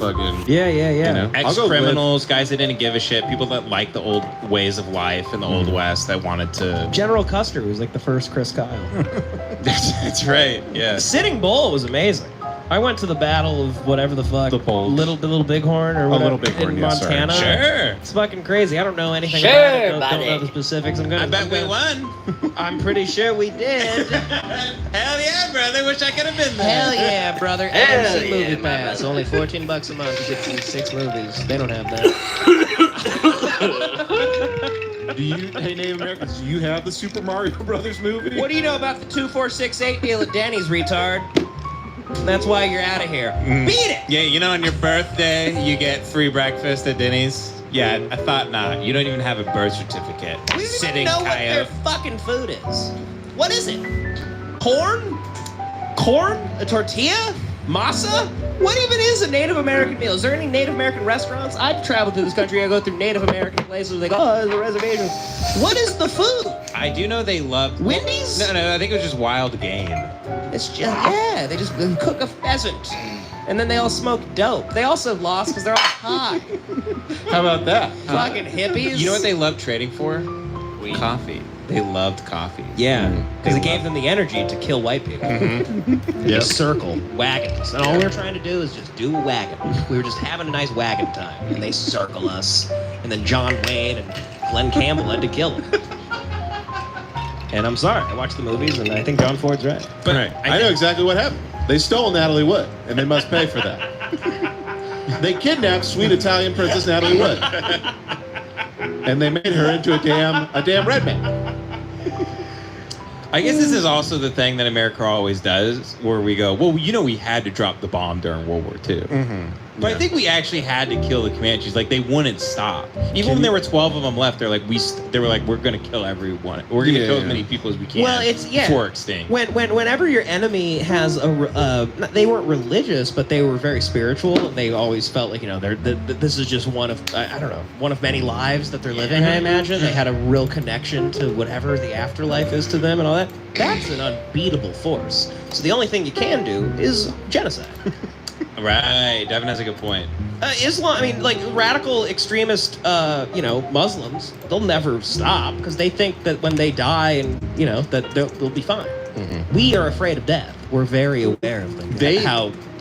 fucking ex-criminals, guys that didn't give a shit, people that liked the old ways of life in the Old West that wanted to. General Custer was like the first Chris Kyle. That's right. Yeah. Sitting Bull was amazing. I went to the battle of whatever the fuck, little Bighorn or whatever, Little Bighorn, in yes, Montana. Sure. It's fucking crazy. I don't know anything about it. Don't know the specifics. I bet we won. I'm pretty sure we did. Hell yeah, brother. Wish I could have been there. Hell yeah, brother. AMC Movie Pass. Only $14 a month to get these 6 movies. They don't have that. Hey, Native Americans, do you have the Super Mario Brothers movie? What do you know about the 2468 deal at Denny's, retard? That's why you're out of here. Beat it! Yeah, you know, on your birthday, you get free breakfast at Denny's. Yeah, I thought not. You don't even have a birth certificate. We don't even know what their fucking food is. What is it? Corn? Corn? A tortilla? Masa? What even is a Native American meal? Is there any Native American restaurants? I've traveled through this country. I go through Native American places where they go, oh, there's a reservation. What is the food? I do know they love... Wendy's? No, I think it was just wild game. It's just, yeah, they just cook a pheasant. And then they all smoke dope. They also lost because they're all high. How about that? Fucking hippies. You know what they love trading for? Coffee. They loved coffee. Yeah, because it gave them the energy to kill white people. They circle wagons. And all we were trying to do is just do a wagon. We were just having a nice wagon time. And they circle us. And then John Wayne and Glenn Campbell had to kill them. And I'm sorry, I watched the movies and I think John Ford's right. But I know exactly what happened. They stole Natalie Wood, and they must pay for that. They kidnapped sweet Italian Princess Natalie Wood. And they made her into a damn red man. I guess this is also the thing that America always does, where we go, well, you know, we had to drop the bomb during World War II. But I think we actually had to kill the Comanches. Like, they wouldn't stop. Even when there were 12 of them left, they were like, we're going to kill everyone. We're going to kill as many people as we can. Well, it's before extinct. Whenever your enemy has they weren't religious, but they were very spiritual. They always felt like, you know, this is just one of many lives that they're living. I imagine they had a real connection to whatever the afterlife is to them and all that. That's an unbeatable force. So the only thing you can do is genocide. Right, Devin has a good point. Islam, I mean, like radical extremist, Muslims, they'll never stop because they think that when they die and, that they'll be fine. We are afraid of death. We're very aware of them.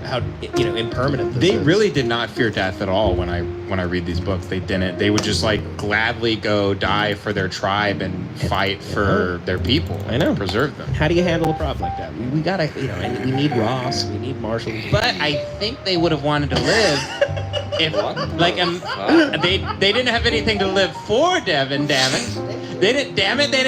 How impermanent this is. They really did not fear death at all when I read these books. They didn't. They would just like gladly go die for their tribe and fight for their people. I know. Preserve them. How do you handle a problem like that? We gotta, and we need Ross, we need Marshall. But I think they would have wanted to live if, they didn't have anything to live for, Devin, damn it. They didn't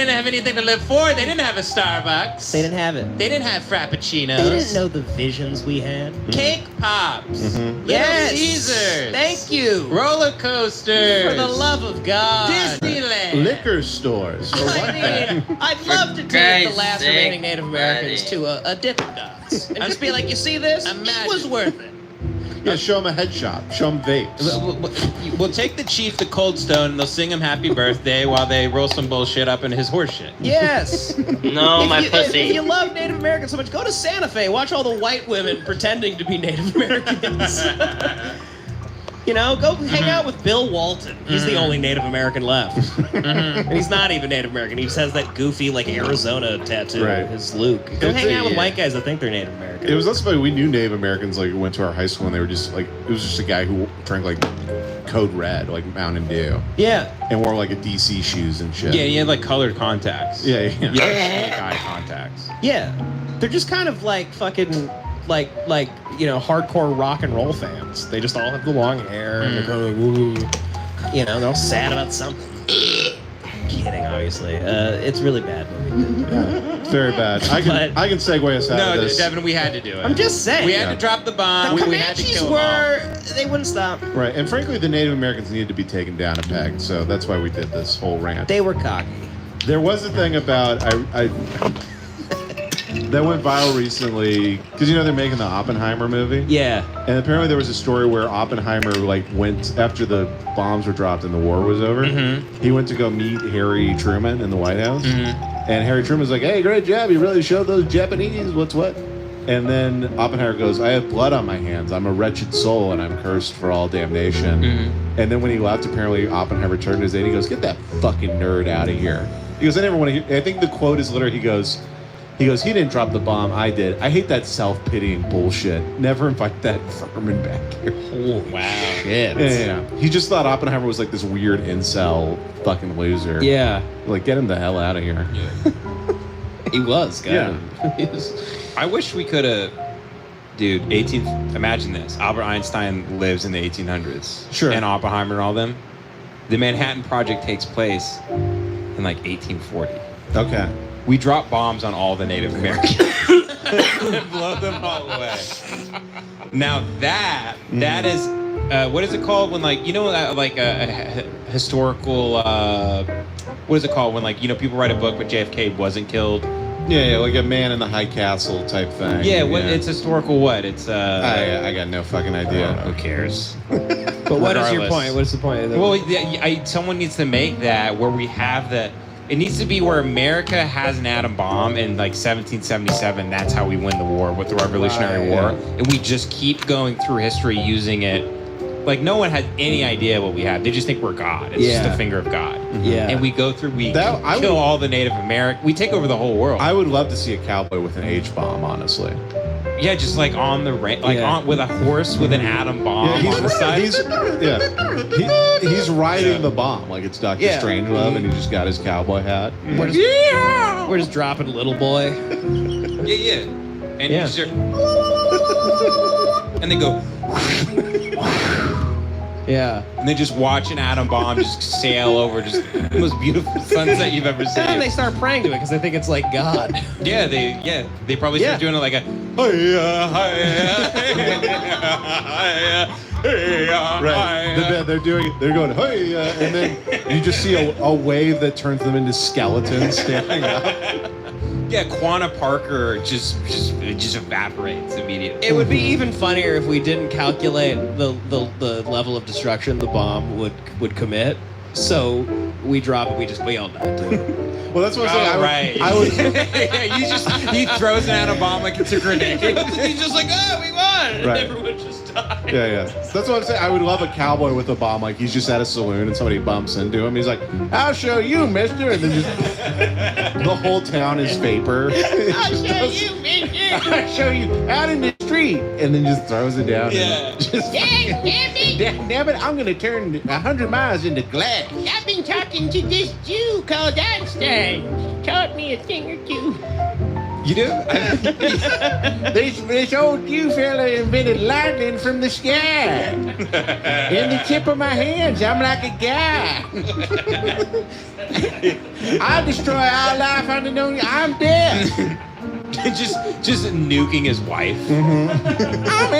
have anything to live for. They didn't have a Starbucks. They didn't have it. They didn't have Frappuccinos. They didn't know the visions we had. Cake Pops. Yes. Caesars. Thank you. Roller coasters. For the love of God. Disneyland. Liquor stores. I'd love to take the last remaining Native Americans to a Dippin' Dots. And just be like, you see this? It was worth it. Yeah, show them a head shop. Show them vapes. We'll take the chief to Cold Stone and they'll sing him happy birthday while they roll some bullshit up in his horse shit. Yes. No, my pussy. If you love Native Americans so much, go to Santa Fe. Watch all the white women pretending to be Native Americans. Go hang out with Bill Walton. He's the only Native American left. And he's not even Native American. He just has that goofy, like, Arizona tattoo. Right. His Luke. Go hang out with white guys that think they're Native American. It was less funny. We knew Native Americans, like, went to our high school and they were just, like, it was just a guy who drank, like, Code Red, like Mountain Dew. Yeah. And wore, like, a DC shoes and shit. Yeah, he had, like, colored contacts. Yeah. Eye contacts. Yeah. They're just kind of, like, fucking... Like hardcore rock and roll fans. They just all have the long hair and they're kind of like, woo. They're all sad about something. Kidding, obviously. It's really bad movie. It's very bad. I can segue us out of this. No, Devin, we had to do it. I'm just saying. We had to drop the bomb. The we had to Comanches kill them all. they wouldn't stop. Right, and frankly, the Native Americans needed to be taken down a peg, so that's why we did this whole rant. They were cocky. There was a thing about that went viral recently because they're making the Oppenheimer movie. Yeah. And apparently there was a story where Oppenheimer went after the bombs were dropped and the war was over. He went to go meet Harry Truman in the White House, and Harry Truman was like, "Hey, great job! You really showed those Japanese what's what." And then Oppenheimer goes, I have blood on my hands. I'm a wretched soul and I'm cursed for all damnation. And then when he left, apparently Oppenheimer turned to his aide. He goes, get that fucking nerd out of here. He goes, I never want to hear. I think the quote is literally, he goes, he didn't drop the bomb. I did. I hate that self-pitying bullshit. Never invite that vermin back here. Oh, wow. Shit. Yeah. He just thought Oppenheimer was like this weird incel fucking loser. Yeah. Like, get him the hell out of here. Yeah. He was, Yeah. I wish we could have, dude. Imagine this: Albert Einstein lives in the 1800s. Sure. And Oppenheimer and all them. The Manhattan Project takes place in like 1840. Okay. We drop bombs on all the Native Americans and blow them all away. Now that is what is it called when like like a historical what is it called when like people write a book but JFK wasn't killed? Yeah, like a man in the high castle type thing. Yeah, it's historical what? It's I got no fucking idea. Who cares? But what is your Regardless. point? What's the point of that? Well, someone needs to make that where we have the. It needs to be where America has an atom bomb in like 1777. That's how we win the war with the Revolutionary War, and we just keep going through history using it. Like no one has any idea what we have. They just think we're God. It's just the finger of God. Yeah. And we go through. Kill all the Native Americans. We take over the whole world. I would love to see a cowboy with an H bomb, honestly. Yeah, just like on the on with a horse with an atom bomb on the side. He's riding the bomb like it's Dr. Strangelove, and he just got his cowboy hat. We're just dropping Little Boy. Yeah. And you just and they go. Yeah. And they just watch an atom bomb just sail over just the most beautiful sunset you've ever seen. And they start praying to it because they think it's like God. Yeah, they probably start doing it like a Right. They're going, hey, and then you just see a wave that turns them into skeletons standing up. Yeah, Quanah Parker just evaporates immediately. It would be even funnier if we didn't calculate the level of destruction the bomb would commit. So we drop it, we all die too. Well, that's what I'm saying. I would he throws an atom bomb like it's a grenade. He's just like, we won, and everyone just dies. Yeah. That's what I'm saying. I would love a cowboy with a bomb. Like he's just at a saloon and somebody bumps into him. He's like, "I'll show you, mister," and then just the whole town is vapor. I'll show you, mister. I'll show you out in the street, and then just throws it down. Yeah. Damn it! I'm gonna turn 100 miles into glass. I've been talking to this Jew called Einstein. Taught me a thing or two. You do? This old Jew fella invented lightning from the sky. In the tip of my hands, I'm like a guy. I destroy all life on the known. I'm dead. just nuking his wife. I'm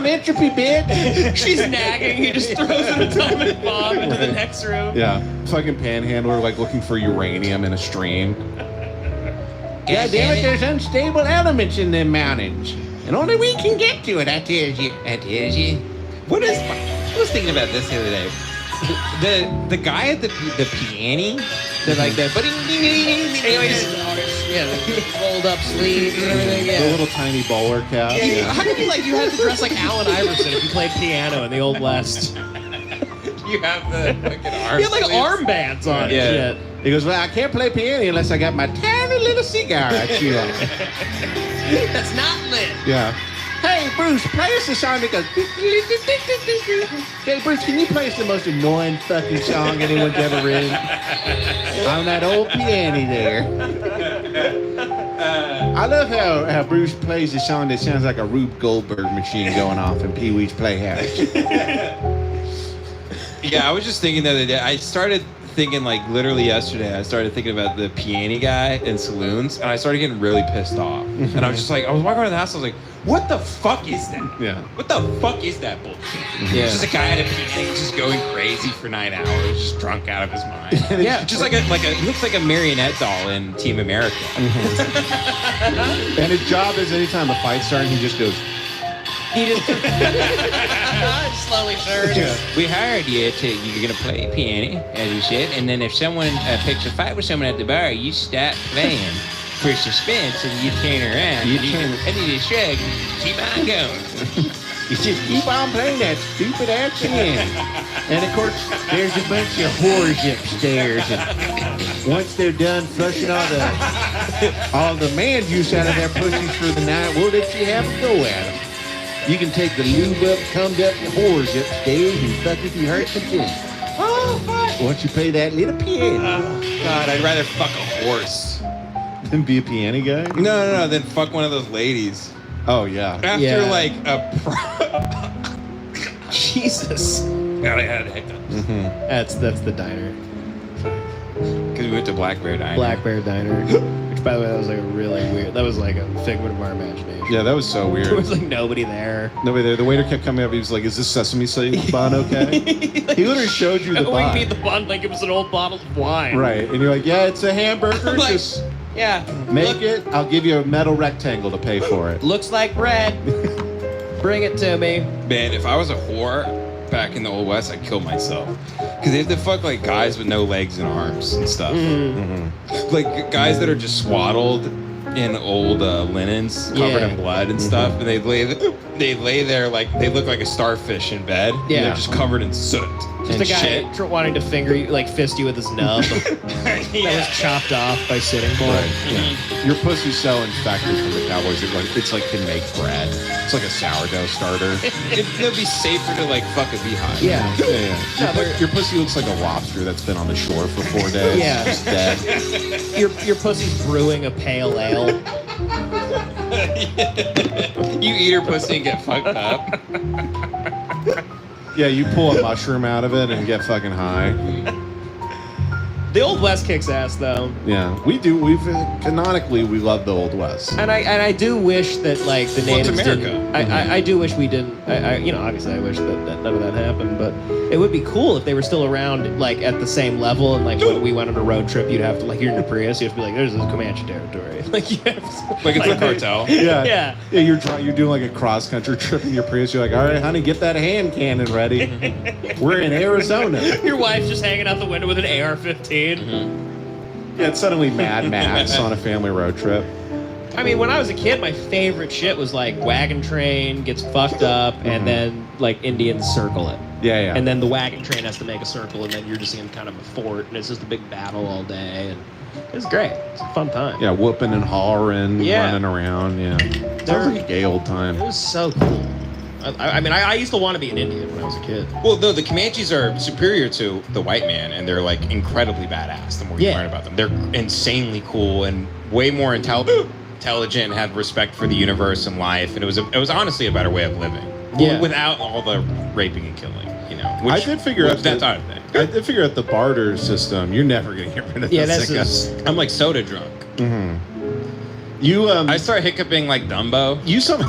entropy, bitch. She's nagging. He just throws an atomic bomb into the next room. Yeah, fucking panhandler, like looking for uranium in a stream. God damn it, there's unstable elements in them mountains. And only we can get to it, I tells you. I was thinking about this the other day. The guy at the piano, the rolled up sleeves and everything. The little tiny bowler cap. How come you had to dress like Allen Iverson if you played piano in the Old West? You have the fucking arm. You had like armbands on. Yeah. Shit. He goes, well, I can't play piano unless I got my tiny little cigar. That's not lit. Yeah. Hey, Bruce, play us a song that goes... Hey, Bruce, can you play us the most annoying fucking song anyone's ever written? On that old piano there. I love how Bruce plays a song that sounds like a Rube Goldberg machine going off in Pee-wee's Playhouse. Yeah, I was just thinking the other day. I started thinking, like, literally yesterday, I started thinking about the piano guy in saloons, and I started getting really pissed off. And I was just like, I was walking around the house, I was like, what the fuck is that? Yeah. What the fuck is that bullshit? Yeah. It's just a guy at a piano just going crazy for 9 hours, just drunk out of his mind. Yeah. Just like he looks like a marionette doll in Team America. And his job is anytime a fight starts, he just goes... He just slowly turns. Yeah. We hired you you're gonna play piano, as you said, and then if someone picks a fight with someone at the bar, you stop playing. for suspense and you turn around. You and turn- I need a shrug. Keep on going. You just keep on playing that stupid action in. And of course, there's a bunch of whores upstairs. And once they're done flushing all the man juice out of their pussies for the night, we'll let you have a go at them. You can take the lube up, cummed up whores upstairs and fuck if you hurt some feelings. Oh, fuck. Once you pay that little penny. Oh, God, I'd rather fuck a horse. Then be a piano guy? No, then fuck one of those ladies. Oh, yeah. After Yeah. like a Jesus. God, I had a hiccup. That's the diner. Because we went to Black Bear Diner. Black Bear Diner. Which, by the way, that was like a really weird. That was like a figment of our imagination. Yeah, that was so There weird. was like nobody there. Nobody there. The waiter kept coming up. He was like, "Is this sesame seed bun okay?" He literally showed you the We bun. beat the bun like it was an old bottle of wine. Right, and you're like, "Yeah, it's a hamburger. Like, Just yeah. make it. I'll give you a metal rectangle to pay for it." Looks like bread. Bring it to me. Man, if I was a whore back in the Old West, I'd kill myself. Because they have to fuck like guys with no legs and arms and stuff. Like guys that are just swaddled in old linens covered in blood and stuff. And they lay there like they look like a starfish in bed. and Yeah. they're just covered in soot. Just and a guy shit. wanting to finger you, like fist you with his nub. That was chopped off by Sitting Bull. Right. Yeah. Your pussy's so infected from the Cowboys. It's like can make bread. It's like a sourdough starter. It'd be safer to like fuck a beehive. Yeah. Yeah. Your pussy looks like a lobster that's been on the shore for 4 days. Yeah. Just dead. Your pussy's brewing a pale ale. You eat her pussy and get fucked up. Yeah, you pull a mushroom out of it and get fucking high. The Old West kicks ass though. Yeah, we do. Canonically we love the Old West. And I do wish that like the Well, it's natives America. didn't. I do wish we didn't. Obviously I wish that none of that happened. But it would be cool if they were still around like at the same level. And like when we went on a road trip, you'd have to like you're in a Prius, you have to be like, there's this Comanche territory. Like you have to, Like it's a cartel. Yeah. Yeah. You're doing like a cross country trip in your Prius. You're like, all right, honey, get that hand cannon ready. We're in Arizona. Your wife's just hanging out the window with an AR-15. Yeah, it's suddenly Mad Max on a family road trip. I mean, when I was a kid, my favorite shit was like wagon train gets fucked up, and then like Indians circle it. Yeah. And then the wagon train has to make a circle, and then you're just in kind of a fort, and it's just a big battle all day, and it's great. It's a fun time. Yeah, whooping and hollering, Yeah. running around. Yeah, sounds like a gay old time. It was so cool. I used to want to be an Indian when I was a kid. Well, no, the Comanches are superior to the white man, and they're like incredibly badass. The more you Yeah. learn about them, they're insanely cool and way more intelligent, and had respect for the universe and life, and it was honestly a better way of living. Yeah. Without all the raping and killing, you know. Which, I did figure out that that- type of thing. I did figure out the barter system. You're never gonna get rid of Yeah, this. that's I'm like soda drunk. You I start hiccuping like Dumbo. you some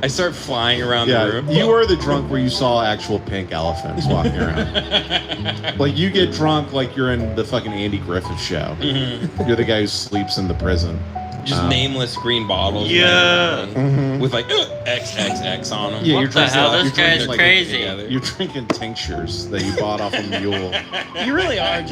I start flying around the yeah. room. You are the drunk where you saw actual pink elephants walking around. Like you get drunk like you're in the fucking Andy Griffith show. You're the guy who sleeps in the prison. Just nameless green bottles. Yeah. With like XXX on them. Yeah, What you're the drinking hell? like- This you're guy's drinking like- crazy. You're drinking tinctures that you bought off a mule. You really are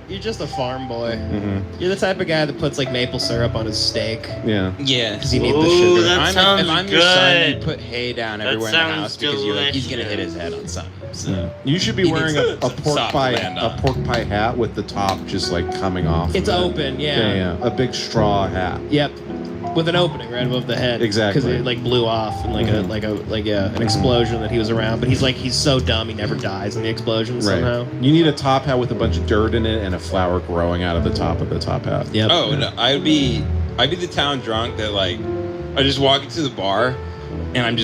you're just a farm boy. Mm-hmm. You're the type of guy that puts like maple syrup on his steak Yeah. Yeah. because you need the Ooh, sugar. that sounds if I'm your son, you good. put hay down That everywhere in the sounds house because you're like, he's gonna hit his head on something. So. You should be He wearing needs a pork soft pie land on. pork pie hat with the top just like coming off. It's of it. open, yeah. Yeah, a big straw hat. Yep. With an opening right above the head. Exactly. Because it like blew off and an explosion that he was around. But he's so dumb he never dies in the explosion somehow. You need a top hat with a bunch of dirt in it and a flower growing out of the top of the top hat. Yep. Oh, no, I'd be the town drunk that like, I just walk into the bar, and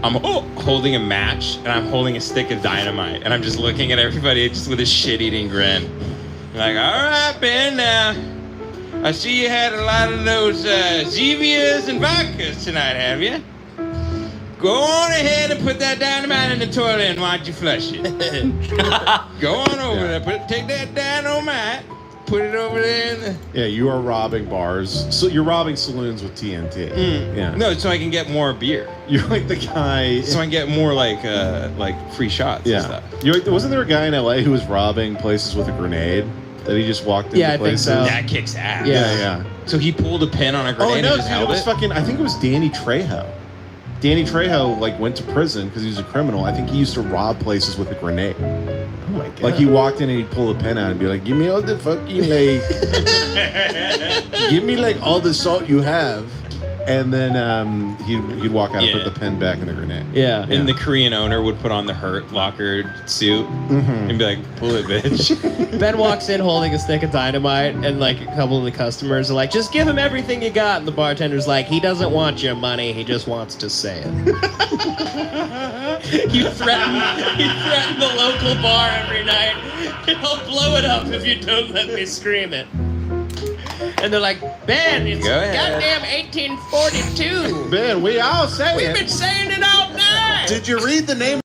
I'm holding a match, and I'm holding a stick of dynamite, and I'm just looking at everybody just with a shit-eating grin. Like, all right, Ben, now, I see you had a lot of those Zevias and vodkas tonight, have you? Go on ahead and put that dynamite in the toilet, and why don't you flush it? Go on over there, take that dynamite, put it over there in the... Yeah, you are robbing bars. So you're robbing saloons with TNT. Yeah. No, so I can get more beer. You're like the guy. So I can get more like free shots and yeah. stuff. You're like, wasn't there a guy in LA who was robbing places with a grenade? That he just walked into Yeah, I think places? so. That kicks ass. Yeah. Yeah. So he pulled a pin on a Oh grenade no, and just dude, it held was it. fucking. I think it was Danny Trejo. Danny Trejo like went to prison because he was a criminal. I think he used to rob places with a grenade. Oh my god. Like he walked in and he'd pull a pen out and be like, "Give me all the fucking like, give me like all the salt you have," and then he'd walk out Yeah. and put the pen back in the grenade. Yeah. And the Korean owner would put on the Hurt Locker suit and be like, "Pull it, bitch." Ben walks in holding a stick of dynamite, and like a couple of the customers are like, "Just give him everything you got." And the bartender's like, "He doesn't want your money. He just wants to say it." you threaten the local bar every night. I'll blow it up if you don't let me scream it. And they're like, "Ben, it's Go ahead. goddamn 1842. Ben, we all say We've it. been saying it all night." Did you read the name